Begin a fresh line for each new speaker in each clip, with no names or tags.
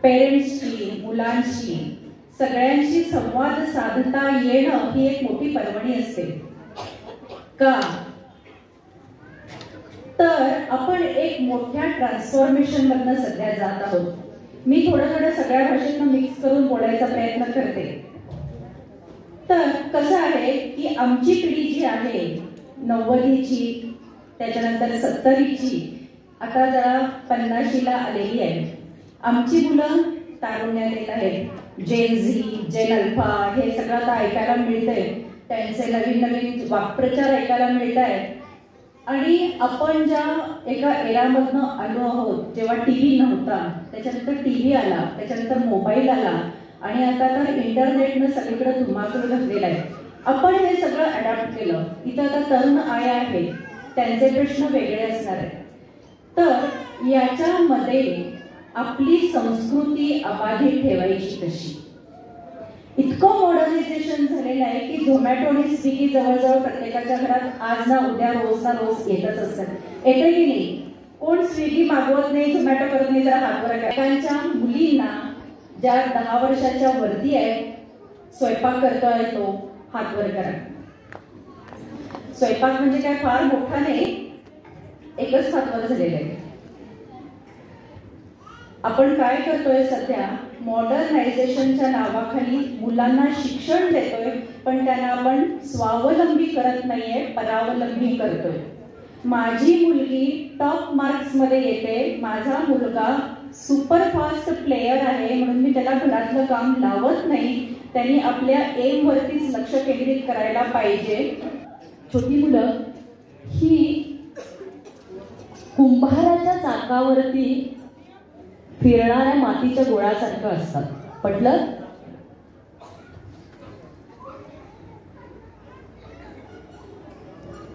पेरेंट्सची, मुलांशी, सगळ्यांशी संवाद साधता येणं ही एक मोठी पर्वणी असते. का तर आपण एक मोठ्या ट्रान्सफॉर्मेशन मधनं सध्या जात आहोत. मी थोडं सगळ्या भाषेतनं मिक्स करून बोलायचा प्रयत्न करते. तर कसं आहे की आमची पिढी जी आहे 90ची, त्याच्यानंतर 70ची, आता जरा 50ला आलेली आहे. आमची मुलं तारुण्यात येत आहेत. जेन झी, जेन अल्फा हे सगळं आता ऐकायला मिळतंय. त्यांचे नवीन वाक्प्रचार ऐकायला मिळत आहेत. आणि आपण ज्या एका एरामधनं आलो आहोत, जेव्हा टीव्ही नव्हता, त्याच्यानंतर टीव्ही आला, त्याच्यानंतर मोबाईल आला आणि आता तर इंटरनेटनं सगळीकडे धुमाकूळ घातलेला आहे. आपण हे सगळं अडॅप्ट केलं. इथं आता तरुण आया आहेत, त्यांचे प्रश्न वेगळे असणार आहेत. तर याच्यामध्ये आपली संस्कृती अबाधित ठेवायची कशी? इतकं मॉडर्नायझेशन झालेलं आहे की झोमॅटो आणि स्विगी जवळजवळ प्रत्येकाच्या घरात आज ना उद्या, रोज ना रोज येतच असतात. येते की नाही? कोण स्विगी मागवत नाही, झोमॅटो करत नाही? जरा हातवर करा. त्यांच्या मुलींना ज्या 10 वर्षाच्या वरती आहेत, स्वयंपाक करता येतो, हातवर करा. स्वयंपाक म्हणजे काय फार मोठा नाही, एकच हातवर झालेलं आहे. आपण काय करतोय सध्या? मॉडर्नायझेशनच्या नावाखाली मुलांना शिक्षण देतोय, पण त्यांना आपण स्वावलंबी करत नाहीये, परावलंबी करतोय. माझी मुलगी टॉप मार्क्स मध्ये येते, माझा मुलगा सुपरफास्ट प्लेयर आहे म्हणून मी त्याला घरातलं काम लावत नाही. त्यांनी आपल्या एम वरतीच लक्ष केंद्रित करायला पाहिजे. छोटी मुलं ही कुंभाराच्या चाकावरती फिरणाऱ्या मातीच्या गोळासारखं असतात. पटलं?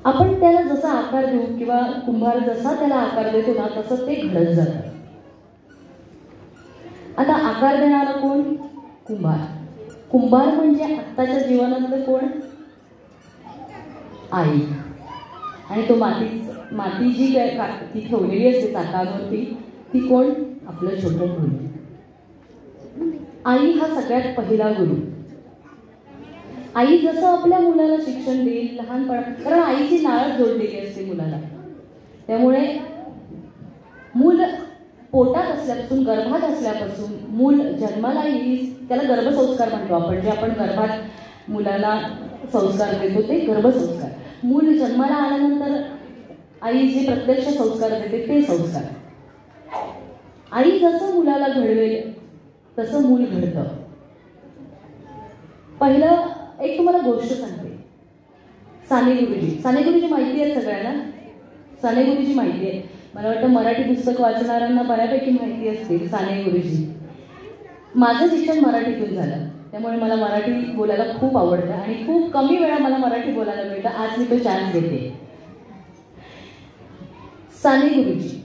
आपण त्याला जसा आकार देऊ किंवा कुंभार जसा त्याला आकार देतो ना, तसं ते घडत जातं. आता आकार देणारा कोण? कुंभार. कुंभार म्हणजे आत्ताच्या जीवनातलं कोण? आई. आणि तो माती जी ती ठेवलेली असते चाकावरती, ती कोण? आपलं छोटं गुरु. आई हा सगळ्यात पहिला गुरु. आई जसं आपल्या मुलाला शिक्षण देईल लहानपणा, कारण आईची नाळच जोडलेली असते मुलाला. त्यामुळे मूल पोटात असल्यापासून, गर्भात असल्यापासून, मूल जन्माला येईल त्याला गर्भसंस्कार म्हणतो आपण. जे आपण गर्भात मुलाला संस्कार देतो ते गर्भसंस्कार. मूल जन्माला आल्यानंतर आई जे प्रत्यक्ष संस्कार देते ते संस्कार. आई जसं मुलाला घडवेल तसं मूल घडतं. पहिलं एक तुम्हाला गोष्ट सांगते. साने गुरुजी माहिती आहे सगळ्यांना? साने गुरुजी माहिती आहे. मला वाटतं मराठी पुस्तक वाचणाऱ्यांना बऱ्यापैकी माहिती असतील साने गुरुजी. माझं शिक्षण मराठीतून झालं, त्यामुळे मला मराठी बोलायला खूप आवडतं आणि खूप कमी वेळा मला मराठी बोलायला मिळतं. आज मी तो चान्स देते. साने गुरुजी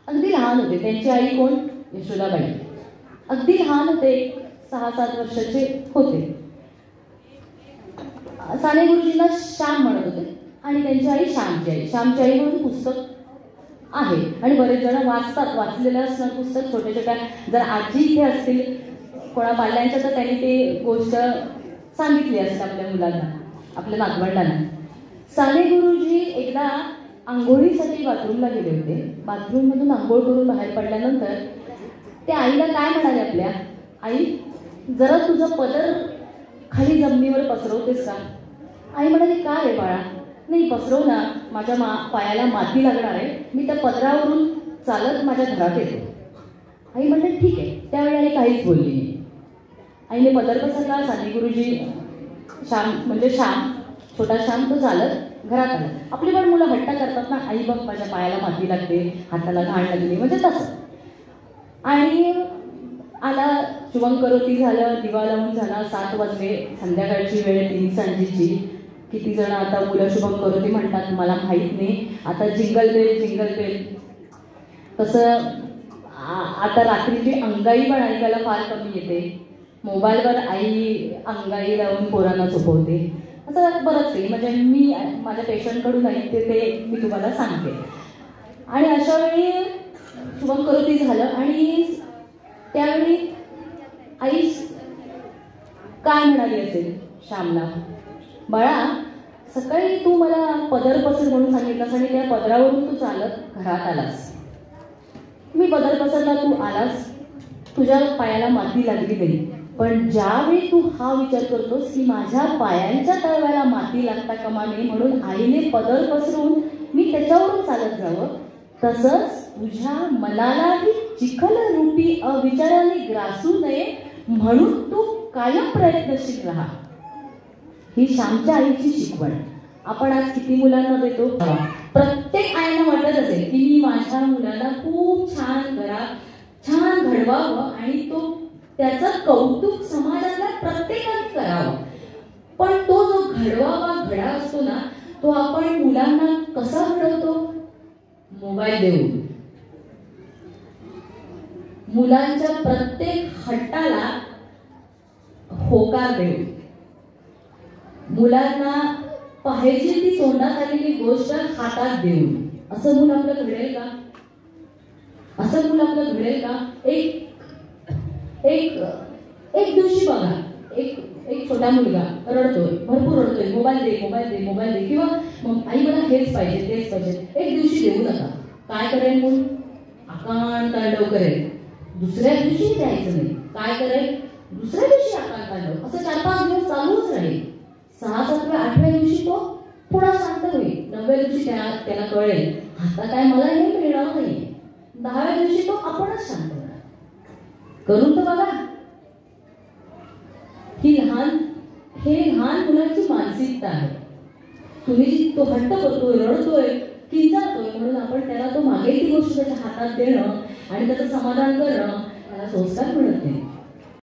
अगदी लहान होते. त्यांची आई कोण? यशोदाबाई. अगदी लहान होते, 6-7 वर्षाचे होते. साने गुरुजींना श्याम म्हणत होते आणि त्यांची आई श्यामची आई म्हणून पुस्तक आहे आणि बरेच जण वाचतात. वाचलेलं असणार पुस्तक छोट्या छोट्या. जर आजी इथे असतील कोणा पाल्यांच्या तर त्यांनी ते गोष्ट सांगितली असते आपल्या मुलांना, आपल्या नातवंडांना. साने गुरुजी एकदा आंघोळीसाठी बाथरूमला गेले होते. बाथरूममधून आंघोळ करून बाहेर पडल्यानंतर ते आईला काय म्हणाले आपल्या? आई, जरा तुझं पदर खाली जमिनीवर पसरवतेस का? आई म्हणाली, का रे बाळा? नाही पसरव ना, माझ्या पायाला माती लागणार आहे, मी त्या पदरावरून चालत माझ्या घरात येतो. आई म्हणते ठीक आहे. त्यावेळी आई काहीच बोलली नाही. आईने पदर पसरला. साने गुरुजी श्याम छोटा श्याम तो चालत घरात आला. आपली पण मुलं हट्ट करतात ना, आई बघ माझ्या पायाला माती लागते, हाताला घाण लागली, म्हणजे तसं. आणि आला, शुभंकरोती झालं, दिवा लावून झाला, 7 वाजले, संध्याकाळची वेळ 3 सांजेची. किती जण आता मुलं शुभंकरोती म्हणतात मला माहीत नाही. आता जिंगल बेल तसं आता रात्रीची अंगाई पण ऐकायला फार कमी येते. मोबाईलवर आई अंगाई लावून पोरांना झोपवते. असं बरंच काही, म्हणजे मी माझ्या पेशंटकडून ऐकते ते मी तुम्हाला सांगते. आणि अशा वेळी शुभंकरोती झालं आणि त्यावेळी आई काय म्हणाली असेल श्यामला, बाळा सकाळी तू मला पदर पसर म्हणून सांगितलंस आणि त्या पदरावरून तू चालत घरात आलास. मी पदर पसरला, तू आलास, तुझ्या पायाला माती लागली तरी, पण ज्यावेळी तू हा विचार करतोस की माझ्या पायांच्या तळव्याला माती लागता कामा नये म्हणून आईने पदर पसरून मी त्याच्यावरून चालत जावं, तसंच तुझ्या मनालाही चिखल रूपी अविचाराने ग्रासू नये म्हणून तू कायम प्रयत्नशील राहा. ही श्यामच्या आईची शिकवण आपण आज किती मुलांना देतो. प्रत्येक आईला वाटत असेल की मी माझ्या मुलाला खूप छान घरात छान घडवावं आणि तो त्याचं कौतुक समाजातल्या प्रत्येकाने करावं. पण तो जो घडवावा घडा असतो ना, तो आपण मुलांना कसा घडवतो? मोबाईल देऊन. मुलांच्या प्रत्येक हट्टाला होकार देऊन, मुलांना पाहिजे ती तोंडात आलेली गोष्ट हातात देऊन. असं मूल आपलं घडेल का? असं मूल आपलं घडेल का? एक दिवशी बघा, एक छोटा मुलगा रडतोय, भरपूर रडतोय, मोबाईल दे मोबाईल दे मोबाईल दे, किंवा आई मला हेच पाहिजे तेच पाहिजे. एक दिवशी देऊ नका. काय करेल मूल? आकांड तांडव करेल. दुसऱ्या दिवशी द्यायचं नाही. काय करेल? दुसऱ्या दिवशी आकांड तांडव. असं 4-5 दिवस चालूच राहील. 6, 7, 8व्या दिवशी तो थोडा शांत होईल. 9व्या दिवशी त्याला कळेल आता काय मला हे मिळणार नाही. 10व्या दिवशी तो आपणच शांत होणार. करून तर बघा. हे लहान मुलांची मानसिकता आहे. तुम्ही तो हट्ट करतोय, रडतोय, किंचाळतोय म्हणून आपण त्याला तो मागेल ती गोष्ट त्याच्या हातात देणं आणि त्याचं समाधान करणं, त्याला संस्कार मिळत नाही.